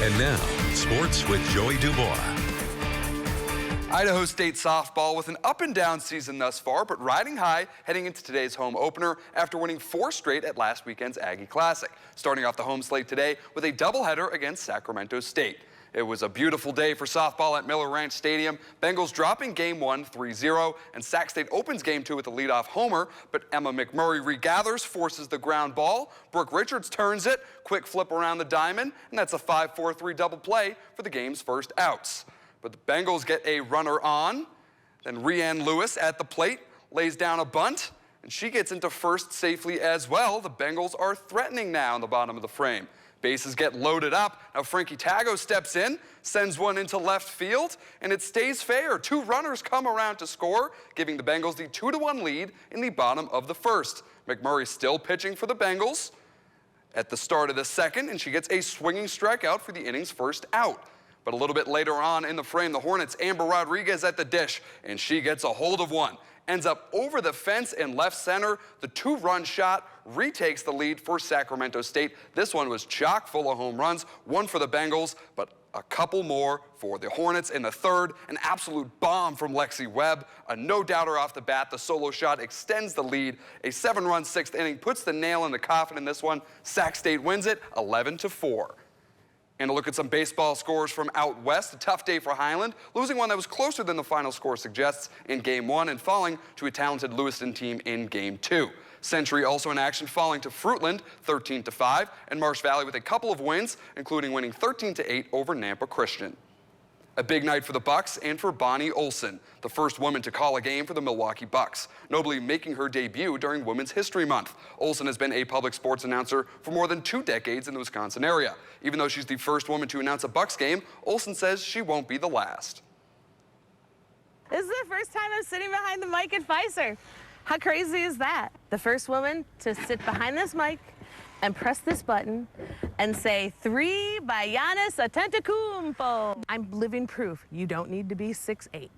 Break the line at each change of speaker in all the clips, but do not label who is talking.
And now, sports with Joey Dubois.
Idaho State softball with an up-and-down season thus far, but riding high heading into today's home opener after winning 4 straight at last weekend's Aggie Classic. Starting off the home slate today with a doubleheader against Sacramento State. It was a beautiful day for softball at Miller Ranch Stadium. Bengals dropping Game 1 3-0, and Sac State opens Game 2 with a leadoff homer, but Emma McMurray regathers, forces the ground ball. Brooke Richards turns it, quick flip around the diamond, and that's a 5-4-3 double play for the game's first outs. But the Bengals get a runner on, then Rianne Lewis at the plate lays down a bunt, and she gets into first safely as well. The Bengals are threatening now in the bottom of the frame. Bases get loaded up. Now Frankie Tago steps in, sends one into left field, and it stays fair. 2 runners come around to score, giving the Bengals the 2-1 lead in the bottom of the first. McMurray still pitching for the Bengals at the start of the second, and she gets a swinging strikeout for the inning's first out. But a little bit later on in the frame, the Hornets' Amber Rodriguez at the dish, and she gets a hold of one. Ends up over the fence in left center. The 2-run shot retakes the lead for Sacramento State. This one was chock full of home runs, one for the Bengals, but a couple more for the Hornets in the third. An absolute bomb from Lexi Webb. A no-doubter off the bat. The solo shot extends the lead. A 7-run 6th inning puts the nail in the coffin in this one. Sac State wins it 11-4. And a look at some baseball scores from out west. A tough day for Highland, losing one that was closer than the final score suggests in Game 1 and falling to a talented Lewiston team in Game 2. Century also in action, falling to Fruitland 13-5, and Marsh Valley with a couple of wins, including winning 13-8 over Nampa Christian. A big night for the Bucks and for Bonnie Olson, the first woman to call a game for the Milwaukee Bucks, nobly making her debut during Women's History Month. Olson has been a public sports announcer for more than 2 decades in the Wisconsin area. Even though she's the first woman to announce a Bucks game, Olson says she won't be the last.
This is the first time I'm sitting behind the mic at Pfizer. How crazy is that? The first woman to sit behind this mic and press this button and say, 3 by Giannis Antetokounmpo. I'm living proof. You don't need to be 6'8".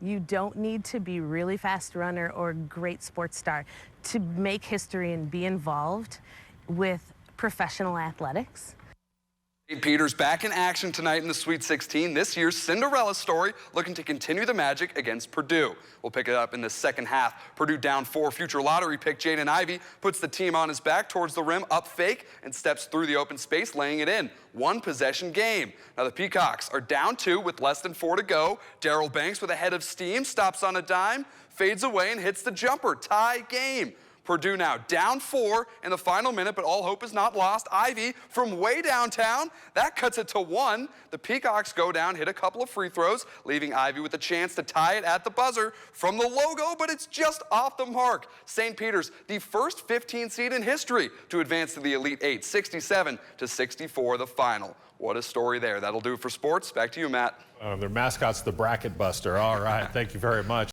You don't need to be really fast runner or great sports star to make history and be involved with professional athletics.
St. Peter's back in action tonight in the Sweet 16. This year's Cinderella story looking to continue the magic against Purdue. We'll pick it up in the second half. Purdue down 4. Future lottery pick Jaden Ivey puts the team on his back towards the rim, up fake, and steps through the open space, laying it in. 1-possession game. Now the Peacocks are down 2 with less than 4 to go. Darryl Banks with a head of steam, stops on a dime, fades away and hits the jumper. Tie game. Purdue now down 4 in the final minute, but all hope is not lost. Ivy from way downtown, that cuts it to 1. The Peacocks go down, hit a couple of free throws, leaving Ivy with a chance to tie it at the buzzer from the logo, but it's just off the mark. St. Peter's, the first 15 seed in history to advance to the Elite 8, 67-64 the final. What a story there. That'll do it for sports. Back to you, Matt.
Their mascot's the Bracket Buster. All right, thank you very much.